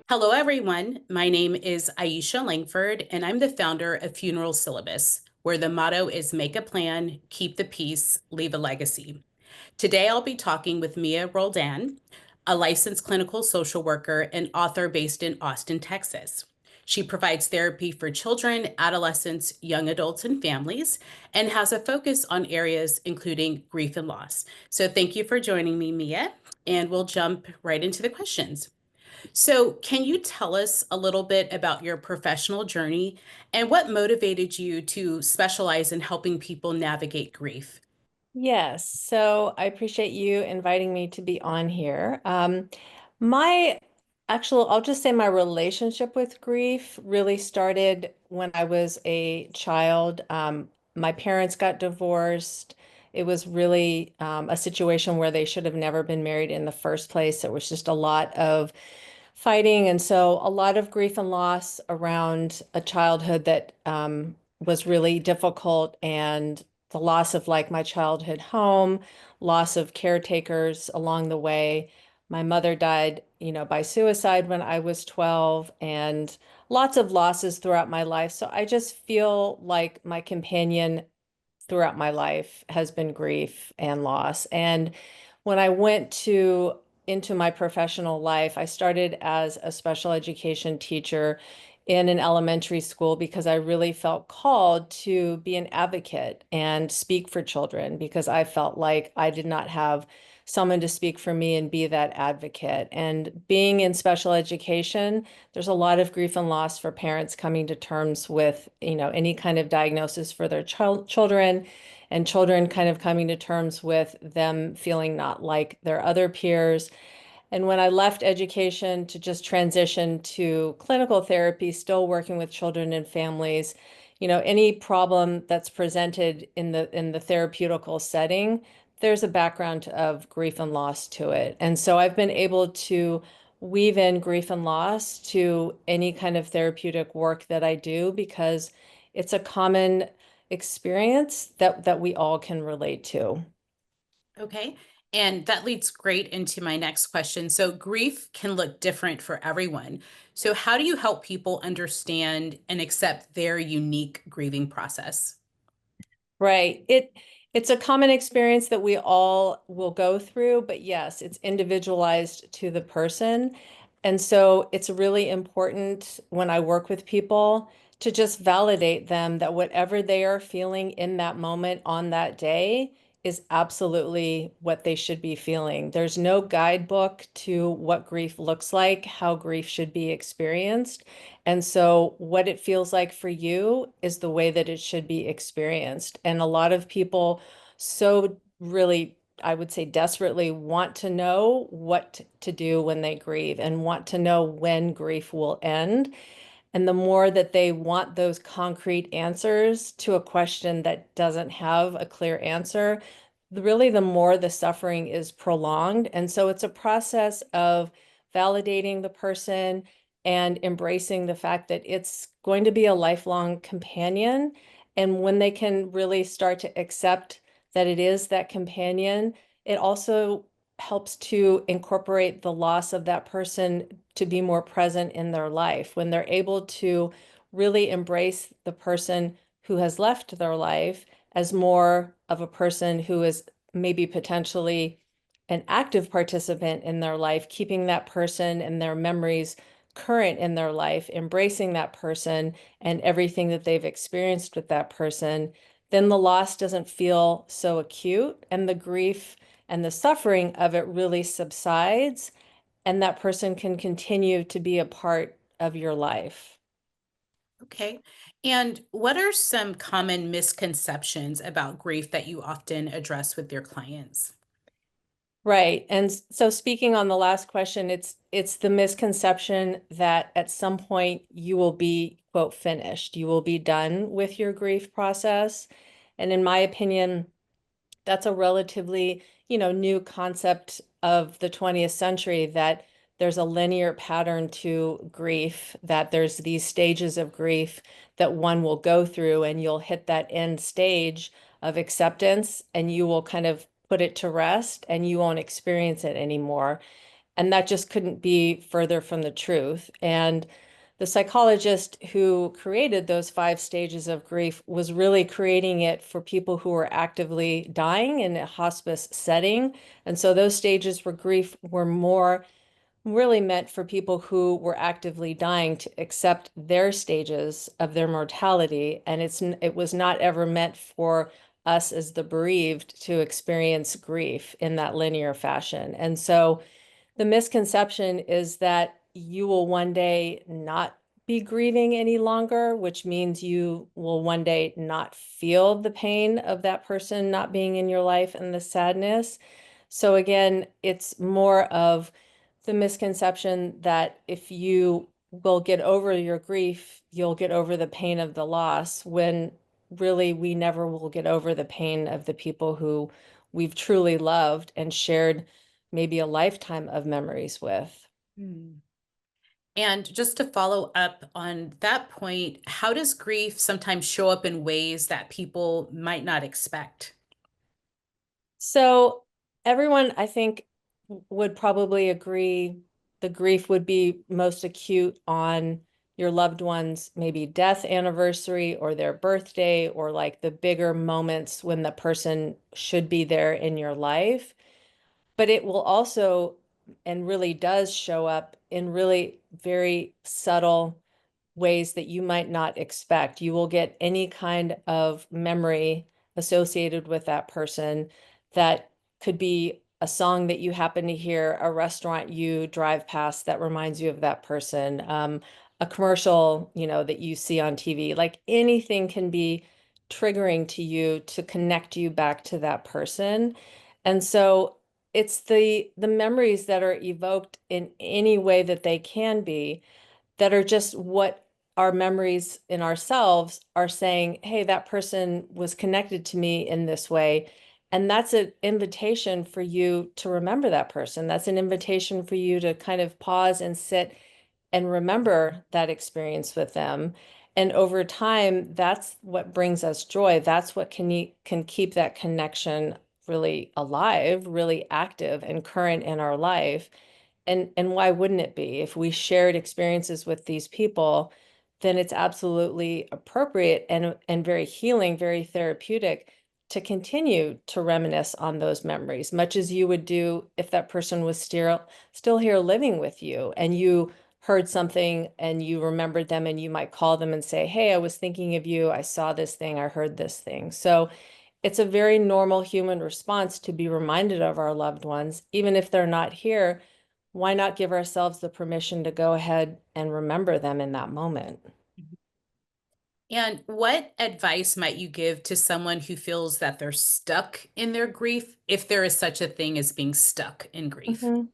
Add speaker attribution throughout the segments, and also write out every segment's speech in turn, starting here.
Speaker 1: Hello, everyone. My name is Aisha Langford, and I'm the founder of Funeral Syllabus, where the motto is make a plan, keep the peace, leave a legacy. Today, I'll be talking with Mia Roldan, a licensed clinical social worker and author based in Austin, Texas. She provides therapy for children, adolescents, young adults, and families, and has a focus on areas including grief and loss. So, thank you for joining me, Mia, and we'll jump right into the questions. So, can you tell us a little bit about your professional journey and what motivated you to specialize in helping people navigate grief?
Speaker 2: Yes, so I appreciate you inviting me to be on here. My I'll just say my relationship with grief really started when I was a child. My parents got divorced. It was really a situation where they should have never been married in the first place. It was just a lot of fighting. And so a lot of grief and loss around a childhood that was really difficult, and the loss of like my childhood home, loss of caretakers along the way. My mother died, by suicide when I was 12, and lots of losses throughout my life. So I just feel like my companion throughout my life has been grief and loss. And when I went to into my professional life, I started as a special education teacher in an elementary school because I really felt called to be an advocate and speak for children because I felt like I did not have someone to speak for me and be that advocate. And being in special education, there's a lot of grief and loss for parents coming to terms with, any kind of diagnosis for their children, and children kind of coming to terms with them feeling not like their other peers. And when I left education to just transition to clinical therapy, still working with children and families, any problem that's presented in the therapeutical setting, there's a background of grief and loss to it. And so I've been able to weave in grief and loss to any kind of therapeutic work that I do because it's a common experience that we all can relate to.
Speaker 1: Okay. And that leads great into my next question. So, grief can look different for everyone. So, how do you help people understand and accept their unique grieving process?
Speaker 2: Right. It's a common experience that we all will go through, but yes, it's individualized to the person. And so it's really important when I work with people to just validate them that whatever they are feeling in that moment on that day is absolutely what they should be feeling. There's no guidebook to what grief looks like, how grief should be experienced. And so, what it feels like for you is the way that it should be experienced. And a lot of people so really, I would say, desperately want to know what to do when they grieve and want to know when grief will end. And the more that they want those concrete answers to a question that doesn't have a clear answer, really the more the suffering is prolonged. And so it's a process of validating the person and embracing the fact that it's going to be a lifelong companion. And when they can really start to accept that it is that companion, it also helps to incorporate the loss of that person to be more present in their life. When they're able to really embrace the person who has left their life as more of a person who is maybe potentially an active participant in their life, keeping that person and their memories current in their life, embracing that person and everything that they've experienced with that person, then the loss doesn't feel so acute and the grief and the suffering of it really subsides, and that person can continue to be a part of your life.
Speaker 1: Okay. And what are some common misconceptions about grief that you often address with your clients?
Speaker 2: Right. And so speaking on the last question, it's the misconception that at some point you will be, quote, finished. You will be done with your grief process. And in my opinion, that's a relatively, new concept of the 20th century, that there's a linear pattern to grief, that there's these stages of grief that one will go through, and you'll hit that end stage of acceptance and you will kind of put it to rest and you won't experience it anymore. And that just couldn't be further from the truth. And the psychologist who created those 5 stages of grief was really creating it for people who were actively dying in a hospice setting. And so those stages for grief were more really meant for people who were actively dying to accept their stages of their mortality. And it was not ever meant for us as the bereaved to experience grief in that linear fashion. And so the misconception is that you will one day not be grieving any longer, which means you will one day not feel the pain of that person not being in your life and the sadness. So again, it's more of the misconception that if you will get over your grief, you'll get over the pain of the loss, when really we never will get over the pain of the people who we've truly loved and shared maybe a lifetime of memories with.
Speaker 1: Mm. And just to follow up on that point, how does grief sometimes show up in ways that people might not expect?
Speaker 2: So everyone, I think, would probably agree the grief would be most acute on your loved one's maybe death anniversary or their birthday, or like the bigger moments when the person should be there in your life. But it will also, and really does show up in really very subtle ways that you might not expect. You will get any kind of memory associated with that person that could be a song that you happen to hear, a restaurant you drive past that reminds you of that person, a commercial, that you see on TV. Like anything can be triggering to you to connect you back to that person. And so it's the memories that are evoked in any way that they can be, that are just what our memories in ourselves are saying, hey, that person was connected to me in this way. And that's an invitation for you to remember that person. That's an invitation for you to kind of pause and sit and remember that experience with them. And over time, that's what brings us joy. That's what can keep that connection really alive, really active and current in our life. And why wouldn't it be? If we shared experiences with these people, then it's absolutely appropriate and very healing, very therapeutic to continue to reminisce on those memories, much as you would do if that person was still here living with you and you heard something and you remembered them, and you might call them and say, hey, I was thinking of you. I saw this thing. I heard this thing. So it's a very normal human response to be reminded of our loved ones, even if they're not here. Why not give ourselves the permission to go ahead and remember them in that moment?
Speaker 1: And what advice might you give to someone who feels that they're stuck in their grief, if there is such a thing as being stuck in grief?
Speaker 2: Mhm.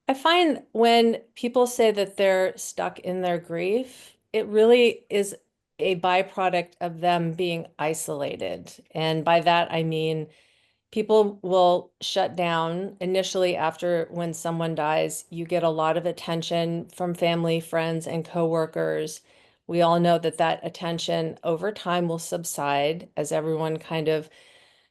Speaker 2: I find when people say that they're stuck in their grief, it really is a byproduct of them being isolated. And by that, I mean, people will shut down initially after when someone dies. You get a lot of attention from family, friends, and coworkers. We all know that that attention over time will subside as everyone kind of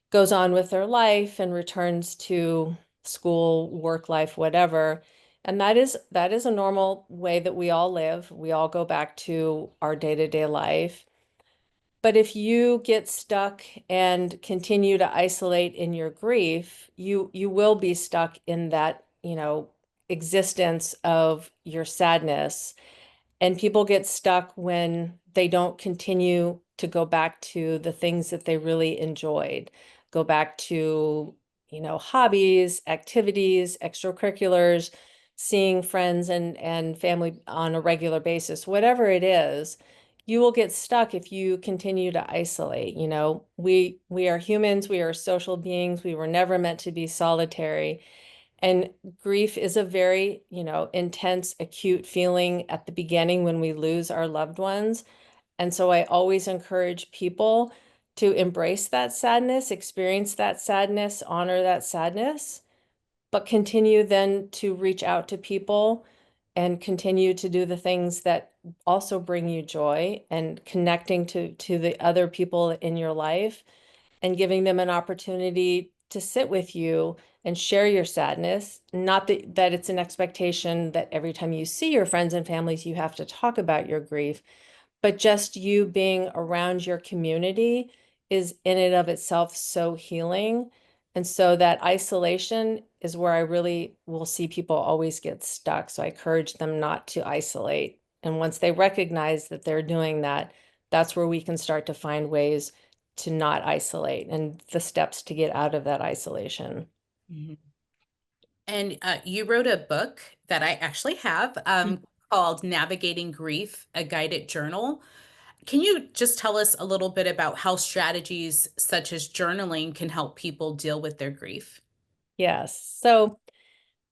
Speaker 2: goes on with their life and returns to school, work life, whatever. And that is a normal way that we all live. We all go back to our day-to-day life. But if you get stuck and continue to isolate in your grief, you will be stuck in that, existence of your sadness. And people get stuck when they don't continue to go back to the things that they really enjoyed, go back to, hobbies, activities, extracurriculars, seeing friends and family on a regular basis, whatever it is. You will get stuck if you continue to isolate. We are humans, we are social beings, we were never meant to be solitary. And grief is a very, intense, acute feeling at the beginning when we lose our loved ones. And so I always encourage people to embrace that sadness, experience that sadness, honor that sadness, but continue then to reach out to people and continue to do the things that also bring you joy, and connecting to the other people in your life and giving them an opportunity to sit with you and share your sadness. Not that it's an expectation that every time you see your friends and families, you have to talk about your grief, but just you being around your community is in and of itself so healing. And so that isolation is where I really will see people always get stuck. So I encourage them not to isolate. And once they recognize that they're doing that, that's where we can start to find ways to not isolate and the steps to get out of that isolation.
Speaker 1: Mhm. And you wrote a book that I actually have called Navigating Grief, a Guided Journal. Can you just tell us a little bit about how strategies such as journaling can help people deal with their grief?
Speaker 2: Yes. So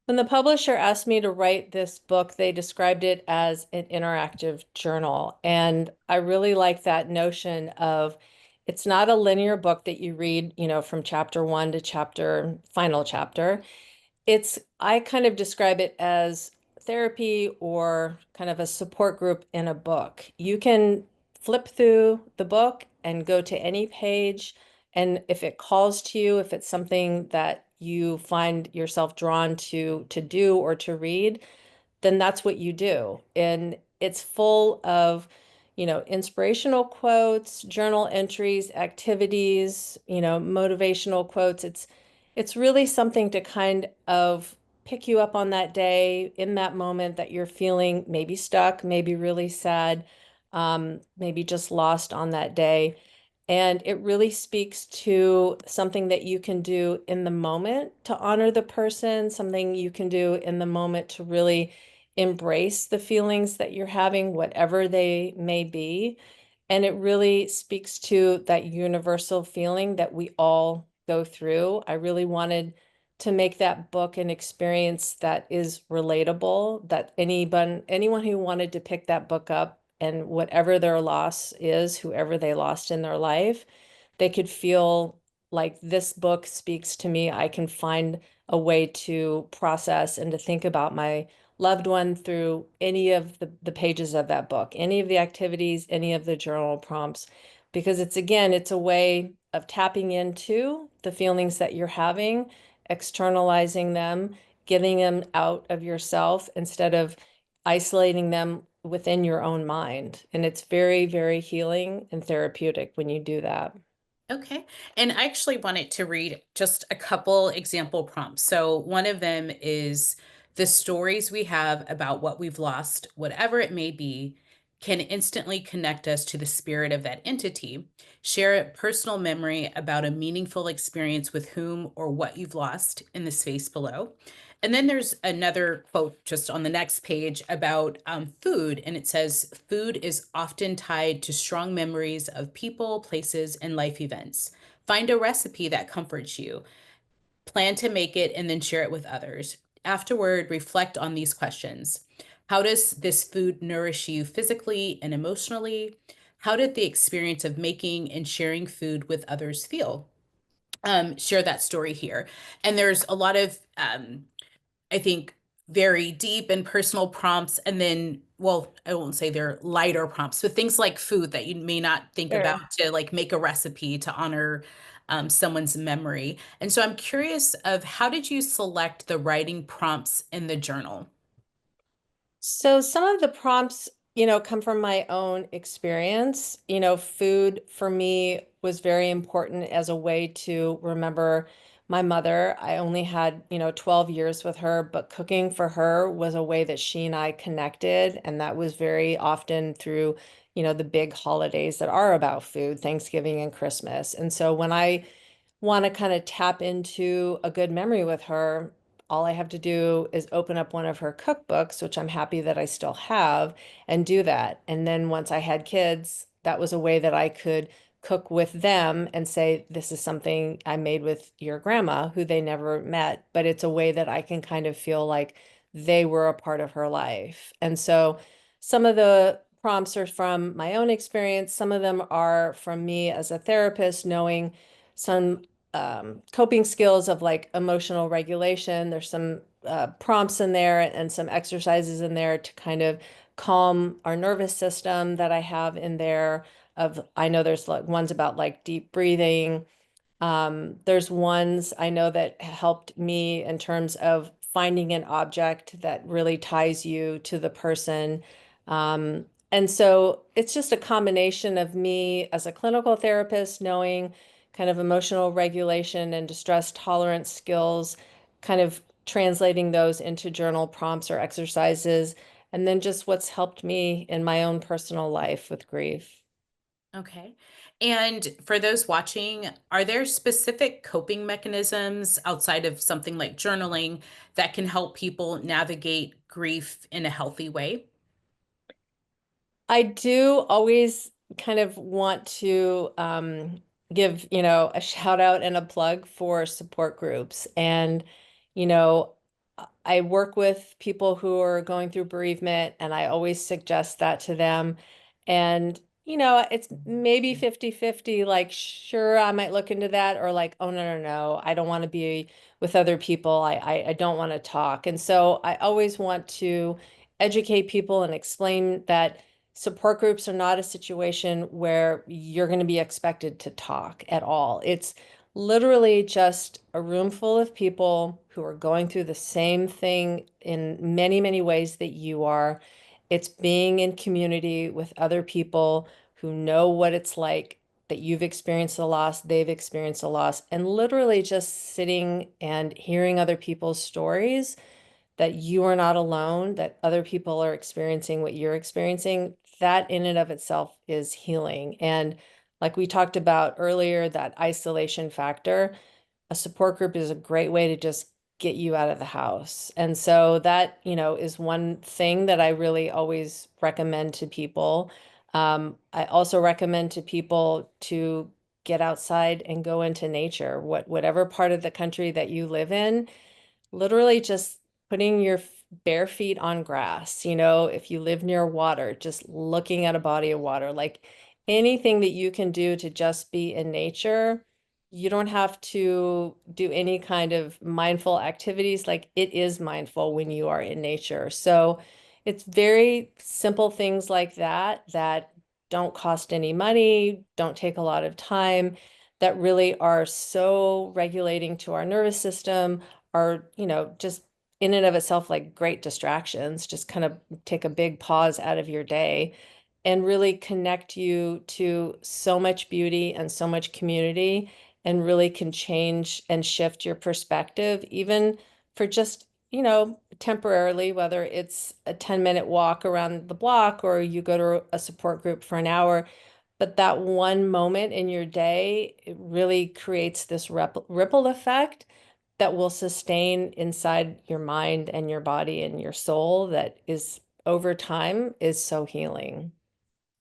Speaker 2: when the publisher asked me to write this book, they described it as an interactive journal. And I really like that notion of it's not a linear book that you read, from chapter one to final chapter. I kind of describe it as therapy or kind of a support group in a book. You can flip through the book and go to any page. And if it calls to you, if it's something that you find yourself drawn to do or to read, then that's what you do. And it's full of, inspirational quotes, journal entries, activities, motivational quotes. It's really something to kind of pick you up on that day, in that moment that you're feeling maybe stuck, maybe really sad, maybe just lost on that day. And it really speaks to something that you can do in the moment to honor the person, something you can do in the moment to really embrace the feelings that you're having, whatever they may be. And it really speaks to that universal feeling that we all go through. I really wanted to make that book an experience that is relatable, that anyone who wanted to pick that book up and whatever their loss is, whoever they lost in their life, they could feel like this book speaks to me. I can find a way to process and to think about my loved one through any of the pages of that book, any of the activities, any of the journal prompts, because it's a way of tapping into the feelings that you're having, externalizing them, getting them out of yourself instead of isolating them within your own mind. And it's very, very healing and therapeutic when you do that.
Speaker 1: Okay. And I actually wanted to read just a couple example prompts. So, one of them is the stories we have about what we've lost, whatever it may be, can instantly connect us to the spirit of that entity. Share a personal memory about a meaningful experience with whom or what you've lost in the space below. And then there's another quote just on the next page about food. And it says, food is often tied to strong memories of people, places, and life events. Find a recipe that comforts you. Plan to make it and then share it with others. Afterward, reflect on these questions. How does this food nourish you physically and emotionally? How did the experience of making and sharing food with others feel? Share that story here. And there's a lot of I think, very deep and personal prompts. And then, well, I won't say they're lighter prompts, but things like food that you may not think
Speaker 2: Sure.
Speaker 1: about to like make a recipe to honor someone's memory. And so I'm curious of how did you select the writing prompts in the journal?
Speaker 2: So some of the prompts, come from my own experience. Food for me was very important as a way to remember my mother. I only had, 12 years with her, but cooking for her was a way that she and I connected. And that was very often through, the big holidays that are about food, Thanksgiving and Christmas. And so when I want to kind of tap into a good memory with her, all I have to do is open up one of her cookbooks, which I'm happy that I still have, and do that. And then once I had kids, that was a way that I could cook with them and say, this is something I made with your grandma, who they never met, but it's a way that I can kind of feel like they were a part of her life. And so some of the prompts are from my own experience. Some of them are from me as a therapist, knowing some coping skills of like emotional regulation. There's some prompts in there and some exercises in there to kind of calm our nervous system that I have in there. I know there's like ones about like deep breathing, There's ones I know that helped me in terms of finding an object that really ties you to the person. And so it's just a combination of me as a clinical therapist knowing kind of emotional regulation and distress tolerance skills, kind of translating those into journal prompts or exercises, and then just what's helped me in my own personal life with grief.
Speaker 1: Okay. And for those watching, are there specific coping mechanisms outside of something like journaling that can help people navigate grief in a healthy way?
Speaker 2: I do always kind of want to give, a shout out and a plug for support groups. And, you know, I work with people who are going through bereavement, and I always suggest that to them. And, it's maybe 50-50, like, sure, I might look into that, or like, oh, no, no, no, I don't want to be with other people. I don't want to talk. And so I always want to educate people and explain that support groups are not a situation where you're going to be expected to talk at all. It's literally just a room full of people who are going through the same thing in many, many ways that you are. It's being in community with other people who know what it's like, that you've experienced a loss, they've experienced a loss, and literally just sitting and hearing other people's stories, that you are not alone, that other people are experiencing what you're experiencing. That in and of itself is healing. And like we talked about earlier, that isolation factor, a support group is a great way to just get you out of the house. And so that, is one thing that I really always recommend to people. I also recommend to people to get outside and go into nature, whatever part of the country that you live in, literally just putting your bare feet on grass. If you live near water, just looking at a body of water, like anything that you can do to just be in nature. You don't have to do any kind of mindful activities. Like, it is mindful when you are in nature. So it's very simple things like that that don't cost any money, don't take a lot of time, that really are so regulating to our nervous system, are, just in and of itself like great distractions. Just kind of take a big pause out of your day and really connect you to so much beauty and so much community, and really can change and shift your perspective, even for just, temporarily, whether it's a 10-minute walk around the block or you go to a support group for an hour. But that one moment in your day, it really creates this ripple effect that will sustain inside your mind and your body and your soul, that is over time is so healing.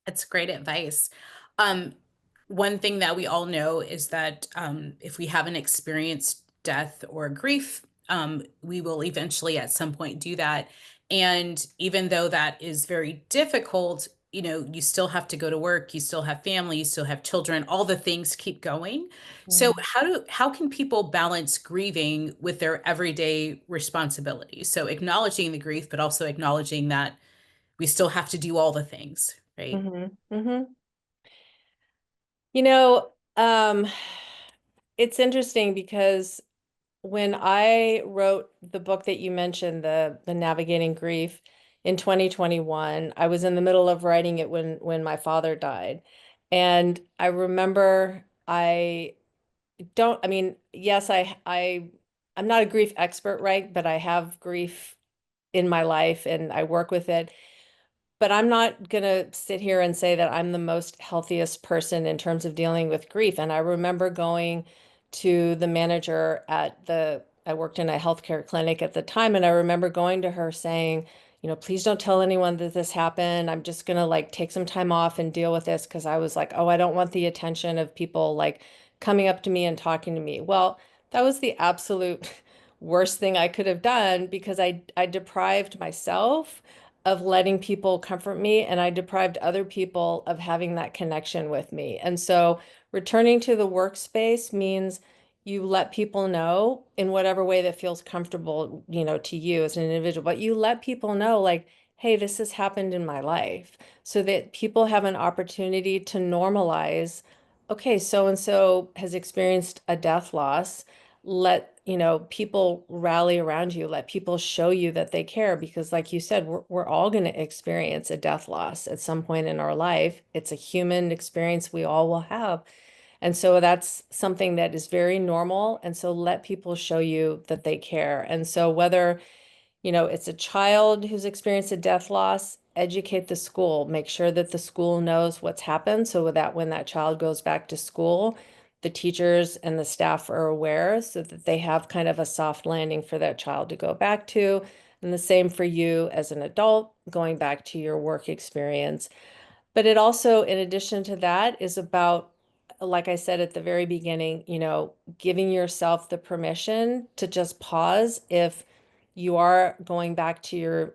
Speaker 1: That's great advice. Um, One thing that we all know is that if we haven't experienced death or grief, we will eventually at some point do that. And even though that is very difficult, you still have to go to work, you still have family, you still have children, all the things keep going. So
Speaker 2: Mm.
Speaker 1: how can people balance grieving with their everyday responsibilities? So acknowledging the grief, but also acknowledging that we still have to do all the things, right?
Speaker 2: Hmm. You know, um, it's interesting because when I wrote the book that you mentioned, the Navigating Grief, in 2021, I was in the middle of writing it when my father died. And I remember I mean, yes, I'm not a grief expert, right? But I have grief in my life and I work with it. But I'm not gonna sit here and say that I'm the most healthiest person in terms of dealing with grief. And I remember going to the manager I worked in a healthcare clinic at the time, and I remember going to her saying, please don't tell anyone that this happened. I'm just gonna like take some time off and deal with this, because I was like, oh, I don't want the attention of people like coming up to me and talking to me. Well, that was the absolute worst thing I could have done, because I deprived myself of letting people comfort me, and I deprived other people of having that connection with me. And so returning to the workspace means you let people know in whatever way that feels comfortable, to you as an individual, but you let people know, like, hey, this has happened in my life, so that people have an opportunity to normalize okay, so and so has experienced a death loss. Let, people rally around you. Let people show you that they care because, like you said, we're all going to experience a death loss at some point in our life. It's a human experience we all will have. And so that's something that is very normal. And so let people show you that they care. And so whether it's a child who's experienced a death loss, educate the school, make sure that the school knows what's happened so that when that child goes back to school, the teachers and the staff are aware so that they have kind of a soft landing for that child to go back to. And the same for you as an adult going back to your work experience. But it also, in addition to that, is about, like I said at the very beginning, giving yourself the permission to just pause if you are going back to your,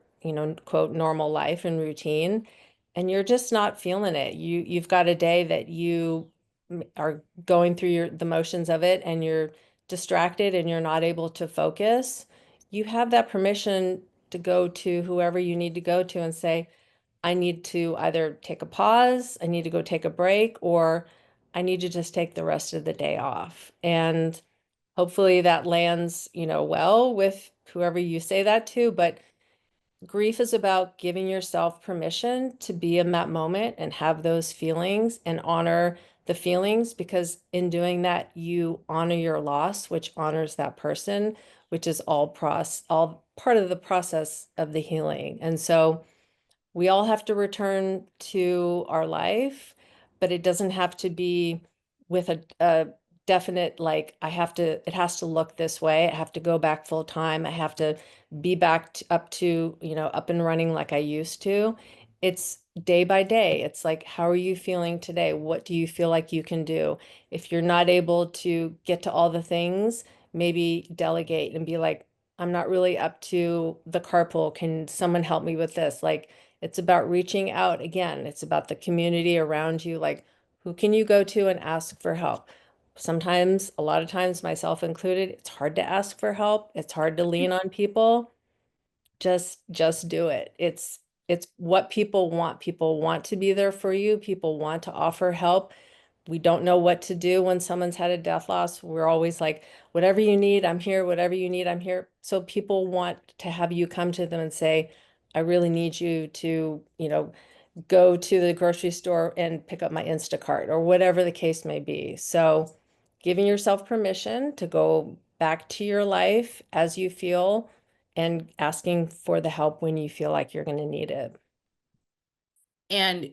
Speaker 2: quote, normal life and routine, and you're just not feeling it. You've got a day that you are going through the motions of it and you're distracted and you're not able to focus. You have that permission to go to whoever you need to go to and say, I need to either take a pause, I need to go take a break, or I need to just take the rest of the day off. And hopefully that lands, well with whoever you say that to. But grief is about giving yourself permission to be in that moment and have those feelings and honor the feelings, because in doing that, you honor your loss, which honors that person, which is all part of the process of the healing. And so we all have to return to our life, but it doesn't have to be with a definite, like, it has to look this way. I have to go back full time. I have to be back up to, up and running like I used to. It's day by day. It's like, how are you feeling today? What do you feel like you can do? If you're not able to get to all the things, maybe delegate and be like, I'm not really up to the carpool. Can someone help me with this? Like, it's about reaching out again. It's about the community around you. Like, who can you go to and ask for help? Sometimes, a lot of times, myself included, it's hard to ask for help. It's hard to lean on people. Just do it. It's what people want. People want to be there for you. People want to offer help. We don't know what to do when someone's had a death loss. We're always like, whatever you need, I'm here. Whatever you need, I'm here. So people want to have you come to them and say, I really need you to, go to the grocery store and pick up my Instacart or whatever the case may be. So giving yourself permission to go back to your life as you feel and asking for the help when you feel like you're going to need it.
Speaker 1: And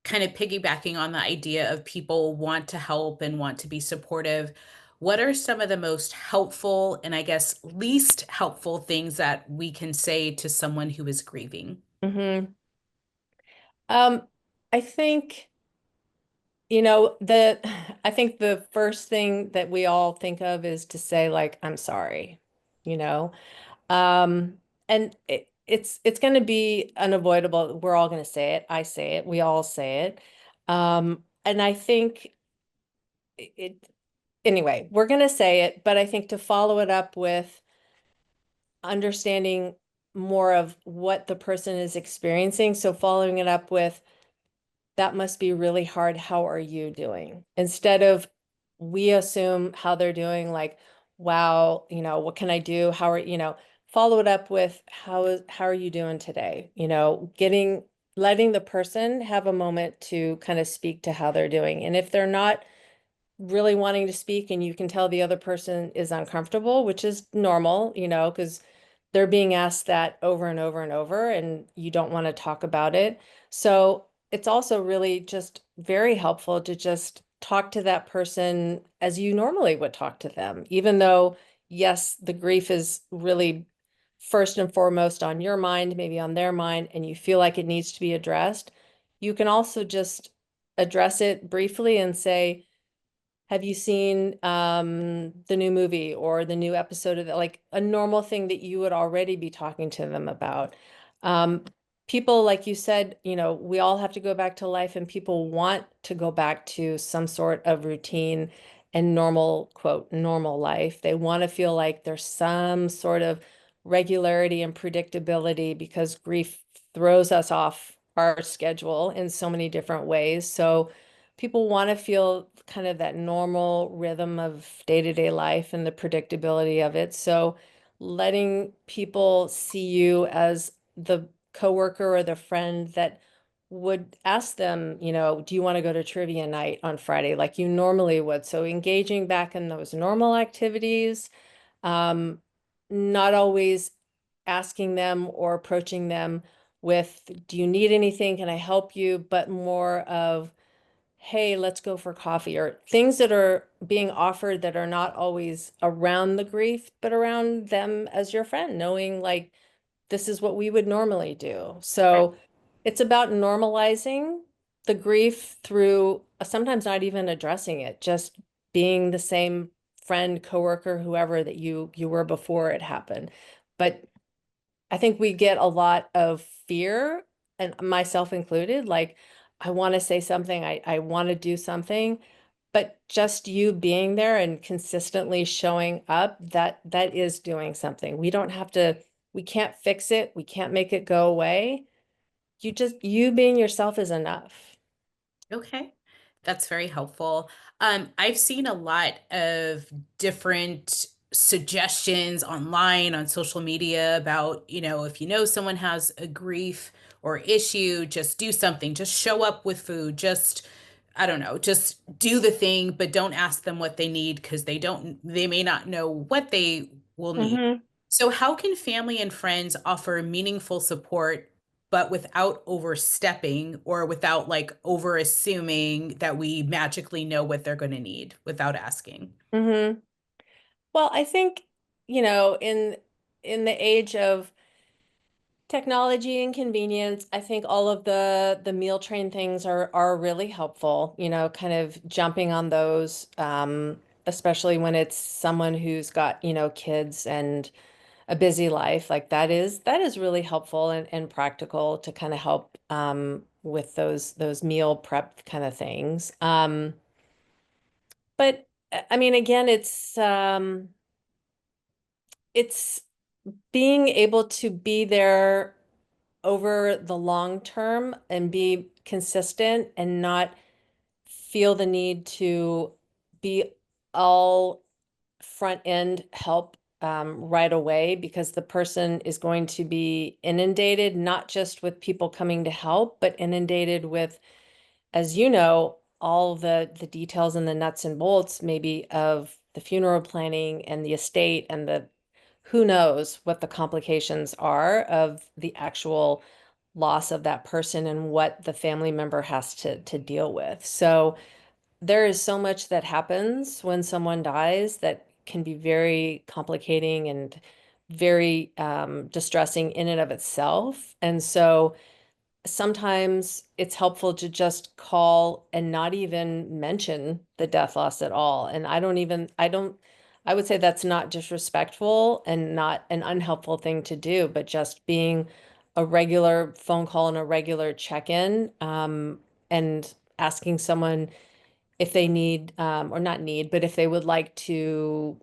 Speaker 1: kind of piggybacking on the idea of people want to help and want to be supportive, what are some of the most helpful and I guess least helpful things that we can say to someone who is grieving?
Speaker 2: Hmm. Um, I think, you know, the I think the first thing that we all think of is to say like, I'm sorry, you know. Um, and it's going to be unavoidable. We're all going to say it. I say it. We all say it. And I think anyway, we're going to say it, but I think to follow it up with understanding more of what the person is experiencing. So following it up with, that must be really hard. How are you doing? Instead of we assume how they're doing, like, wow, what can I do? Follow it up with how are you doing today? Letting the person have a moment to kind of speak to how they're doing. And if they're not really wanting to speak and you can tell the other person is uncomfortable, which is normal, because they're being asked that over and over and over, and you don't want to talk about it. So it's also really just very helpful to just talk to that person as you normally would talk to them, even though, yes, the grief is really first and foremost on your mind, maybe on their mind, and you feel like it needs to be addressed. You can also just address it briefly and say, have you seen the new movie or the new episode of that? Like a normal thing that you would already be talking to them about. Um, People, like you said, we all have to go back to life and people want to go back to some sort of routine and normal, quote, normal life. They want to feel like there's some sort of regularity and predictability because grief throws us off our schedule in so many different ways. So people want to feel kind of that normal rhythm of day-to-day life and the predictability of it. So letting people see you as the coworker or the friend that would ask them, do you want to go to trivia night on Friday like you normally would? So engaging back in those normal activities, um, not always asking them or approaching them with, do you need anything? Can I help you? But more of, hey, let's go for coffee, or things that are being offered that are not always around the grief, but around them as your friend, knowing like this is what we would normally do.
Speaker 1: Right.
Speaker 2: So it's about normalizing the grief through sometimes not even addressing it, just being the same friend, coworker, whoever that you were before it happened. But I think we get a lot of fear, and myself included, like I want to say something, I want to do something, but just you being there and consistently showing up, that is doing something. We don't have to, we can't fix it, we can't make it go away. You being yourself is enough.
Speaker 1: Okay, that's very helpful. I've seen a lot of different suggestions online on social media about, if you know someone has a grief or issue, just do something, just show up with food, just, I don't know, just do the thing, but don't ask them what they need because they may not know what they will need.
Speaker 2: Hmm.
Speaker 1: So, how can family and friends offer meaningful support but without overstepping or without like over assuming that we magically know what they're going to need without asking?
Speaker 2: Hmm. Well, I think, in the age of technology and convenience, I think all of the meal train things are really helpful, kind of jumping on those, especially when it's someone who's got, kids and a busy life. Like that is really helpful and practical to kind of help with those meal prep kind of things. But I mean, again, it's being able to be there over the long term and be consistent and not feel the need to be all front end help right away, because the person is going to be inundated, not just with people coming to help, but inundated with, as you know, all the details and the nuts and bolts maybe of the funeral planning and the estate and the who knows what the complications are of the actual loss of that person and what the family member has to deal with. So there is so much that happens when someone dies that can be very complicating and very distressing in and of itself. And so sometimes it's helpful to just call and not even mention the death loss at all. And I would say that's not disrespectful and not an unhelpful thing to do, but just being a regular phone call and a regular check-in, and asking someone if they need, or not need, but if they would like to,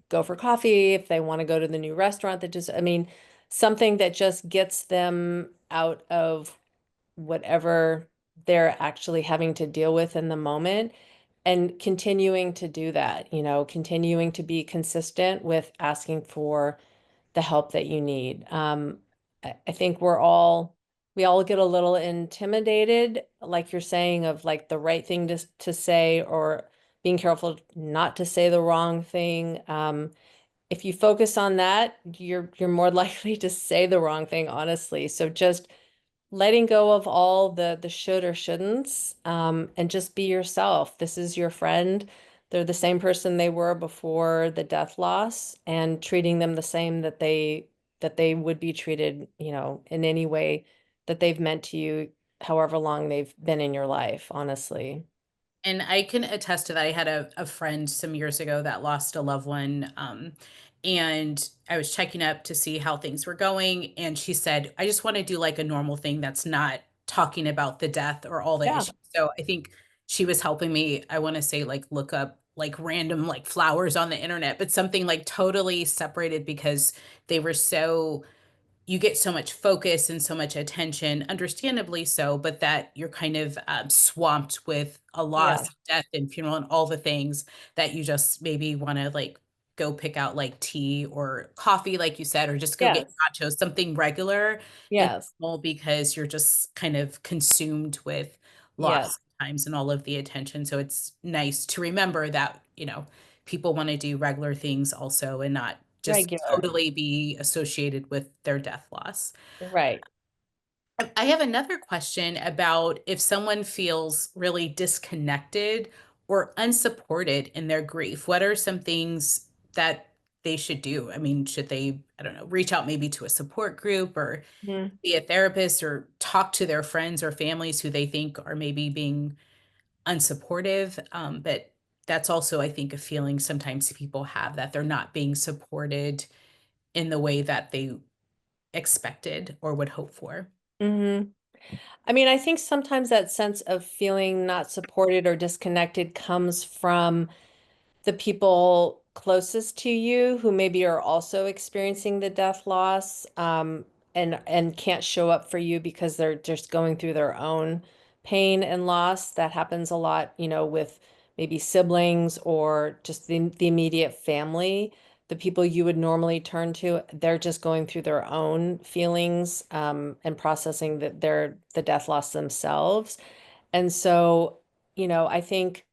Speaker 2: go for coffee, if they want to go to the new restaurant that just, I mean, something that just gets them out of whatever they're actually having to deal with in the moment, and continuing to do that, continuing to be consistent with asking for the help that you need. I think we all get a little intimidated, like you're saying, of like the right thing to say, or being careful not to say the wrong thing. If you focus on that, you're more likely to say the wrong thing, honestly. So just letting go of all the should or shouldn'ts, and just be yourself. This is your friend. They're the same person they were before the death loss, and treating them the same that they would be treated, in any way that they've meant to you, however long they've been in your life, honestly.
Speaker 1: And I can attest to that. I had a friend some years ago that lost a loved one. And I was checking up to see how things were going. And she said, I just want to do like a normal thing that's not talking about the death or all the
Speaker 2: Yeah.
Speaker 1: issues. So I think she was helping me, I want to say, like, look up like random like flowers on the internet, but something like totally separated because they were so you get so much focus and so much attention, understandably so, but that you're kind of swamped with a loss,
Speaker 2: Yeah.
Speaker 1: death, and funeral and all the things that you just maybe want to like go pick out like tea or coffee, like you said, or just go get
Speaker 2: Yes.
Speaker 1: nachos, something regular and
Speaker 2: Yes.
Speaker 1: normal because you're just kind of consumed with
Speaker 2: Yes.
Speaker 1: loss times and all of the attention. So it's nice to remember that, people want to do regular things also and not just
Speaker 2: Regular.
Speaker 1: totally be associated with their death loss.
Speaker 2: Right.
Speaker 1: I have another question about if someone feels really disconnected or unsupported in their grief. What are some things that they should do? I mean, should they, I don't know, reach out maybe to a support group or
Speaker 2: Mhm.
Speaker 1: be a therapist or talk to their friends or families who they think are maybe being unsupportive? But that's also, I think, a feeling sometimes people have that they're not being supported in the way that they expected or would hope for.
Speaker 2: hmm I mean, I think sometimes that sense of feeling not supported or disconnected comes from the people closest to you who maybe are also experiencing the death loss, and can't show up for you because they're just going through their own pain and loss. That happens a lot, with maybe siblings or just the immediate family. The people you would normally turn to, they're just going through their own feelings, and processing the death loss themselves. And so, I think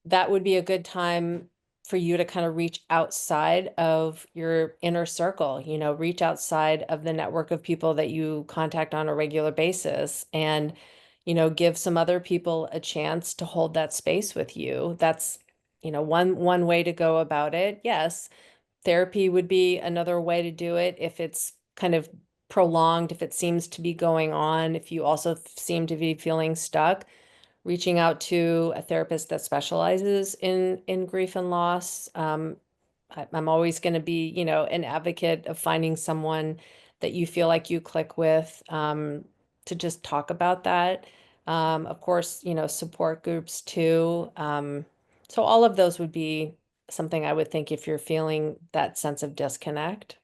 Speaker 2: that would be a good time for you to kind of reach outside of your inner circle, reach outside of the network of people that you contact on a regular basis and, give some other people a chance to hold that space with you. That's, one way to go about it. Yes, therapy would be another way to do it if it's kind of prolonged, if it seems to be going on, if you also seem to be feeling stuck, reaching out to a therapist that specializes in grief and loss. I'm always going to be, an advocate of finding someone that you feel like you click with, to just talk about that. Of course, support groups too. So all of those would be something I would think if you're feeling that sense of disconnect.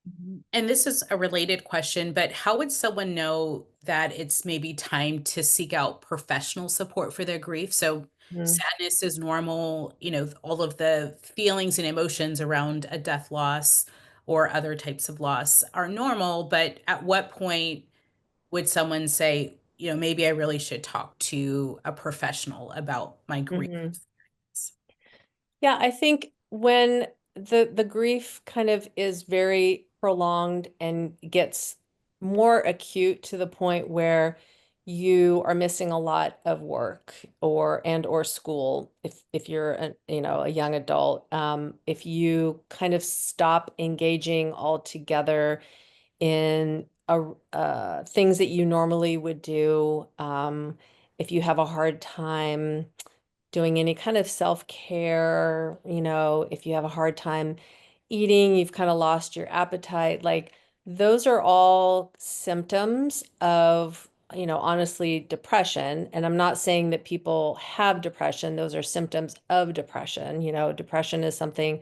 Speaker 1: Mhm. And this is a related question, but how would someone know that it's maybe time to seek out professional support for their grief? So,
Speaker 2: Mm,
Speaker 1: sadness is normal, all of the feelings and emotions around a death loss or other types of loss are normal, but at what point would someone say, maybe I really should talk to a professional about my grief?
Speaker 2: mhm. Yeah, I think when the grief kind of is very prolonged and gets more acute to the point where you are missing a lot of work or school if you're a young adult, if you kind of stop engaging altogether in things that you normally would do, if you have a hard time doing any kind of self-care, if you have a hard time eating, you've kind of lost your appetite, like those are all symptoms of, honestly, depression. And I'm not saying that people have depression, those are symptoms of depression. Depression is something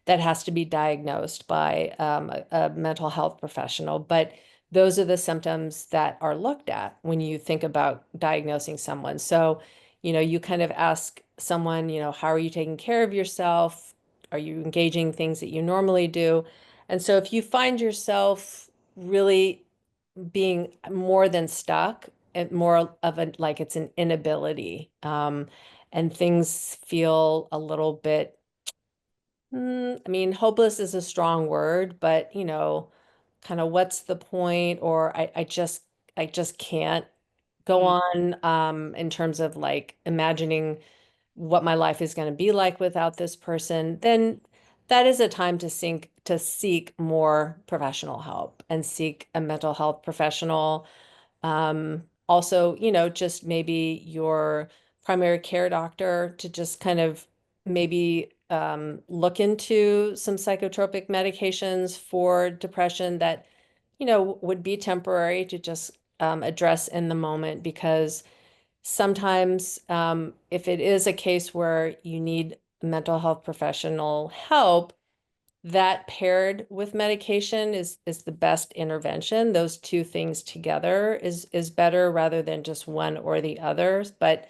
Speaker 2: that has to be diagnosed by a mental health professional. But those are the symptoms that are looked at when you think about diagnosing someone. So, you kind of ask someone, how are you taking care of yourself? Are you engaging things that you normally do? And so if you find yourself really being more than stuck, and more of a like it's an inability, and things feel a little bit, I mean, hopeless is a strong word, but kind of what's the point? Or I just can't go
Speaker 1: Mm.
Speaker 2: on, in terms of like imagining what my life is going to be like without this person, then that is a time to seek more professional help and seek a mental health professional. Also, just maybe your primary care doctor to just kind of maybe look into some psychotropic medications for depression that, would be temporary to just address in the moment. Because sometimes, if it is a case where you need mental health professional help, that paired with medication is the best intervention. Those two things together is better rather than just one or the other. But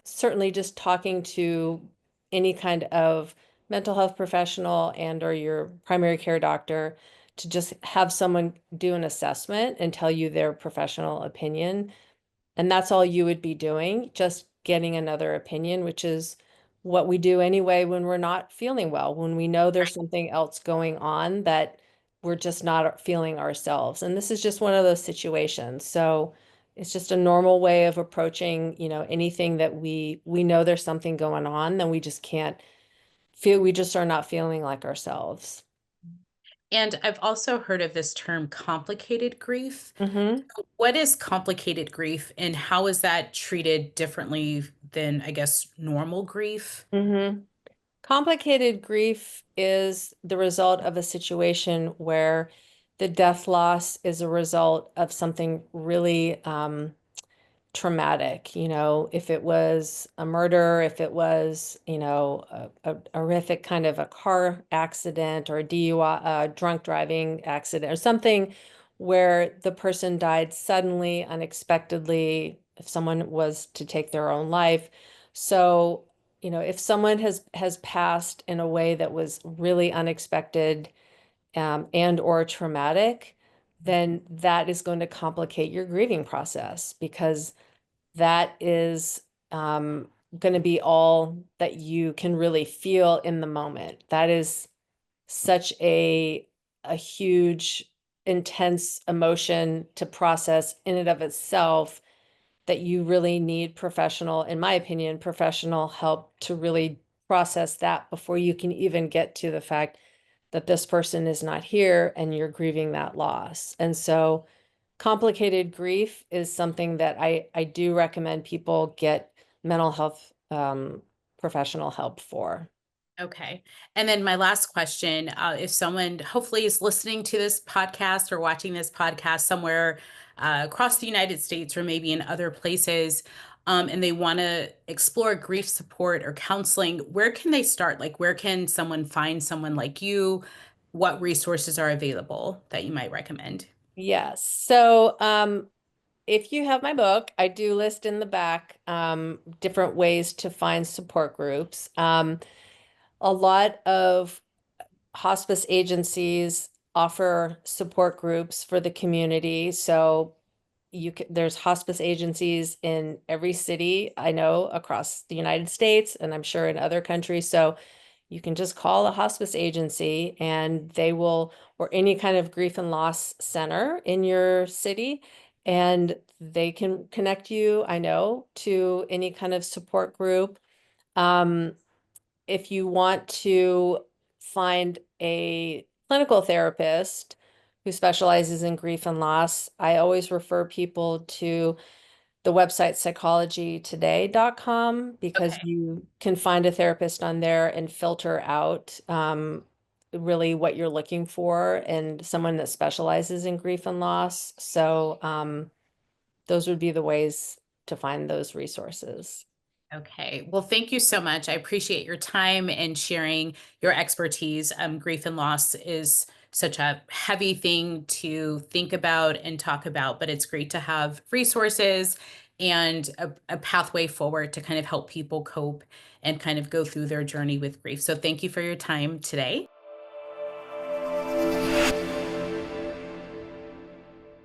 Speaker 2: certainly just talking to any kind of mental health professional and or your primary care doctor to just have someone do an assessment and tell you their professional opinion. And that's all you would be doing, just getting another opinion, which is what we do anyway when we're not feeling well, when we know there's something else going on that we're just not feeling ourselves. And this is just one of those situations. So it's just a normal way of approaching, anything that we know there's something going on, then we just can't feel, we just are not feeling like ourselves.
Speaker 1: And I've also heard of this term complicated grief.
Speaker 2: Mm-hmm.
Speaker 1: What is complicated grief and how is that treated differently than, I guess, normal grief?
Speaker 2: Mm-hmm. Complicated grief is the result of a situation where the death loss is a result of something really traumatic. If it was a murder, if it was, a horrific kind of a car accident or a DUI, drunk driving accident, or something where the person died suddenly, unexpectedly, if someone was to take their own life. So, if someone has passed in a way that was really unexpected, and or traumatic, then that is going to complicate your grieving process because that is going to be all that you can really feel in the moment. That is such a huge, intense emotion to process in and of itself that you really need professional, in my opinion, professional help to really process that before you can even get to the fact that this person is not here and you're grieving that loss. And so complicated grief is something that I do recommend people get mental health professional help for.
Speaker 1: Okay. And then my last question, if someone hopefully is listening to this podcast or watching this podcast somewhere across the United States or maybe in other places, and they want to explore grief support or counseling, where can they start? Like, where can someone find someone like you? What resources are available that you might recommend?
Speaker 2: Yes. So if you have my book, I do list in the back different ways to find support groups. A lot of hospice agencies offer support groups for the community. So there's hospice agencies in every city I know across the United States, and I'm sure in other countries. So you can just call a hospice agency and they will, or any kind of grief and loss center in your city, and they can connect you, I know, to any kind of support group. Um, if you want to find a clinical therapist who specializes in grief and loss, I always refer people to the website psychologytoday.com because
Speaker 1: Okay.
Speaker 2: you can find a therapist on there and filter out really what you're looking for and someone that specializes in grief and loss. So those would be the ways to find those resources.
Speaker 1: Okay. Well, thank you so much. I appreciate your time and sharing your expertise. Grief and loss is such a heavy thing to think about and talk about, but it's great to have resources and a pathway forward to kind of help people cope and kind of go through their journey with grief. So thank you for your time today.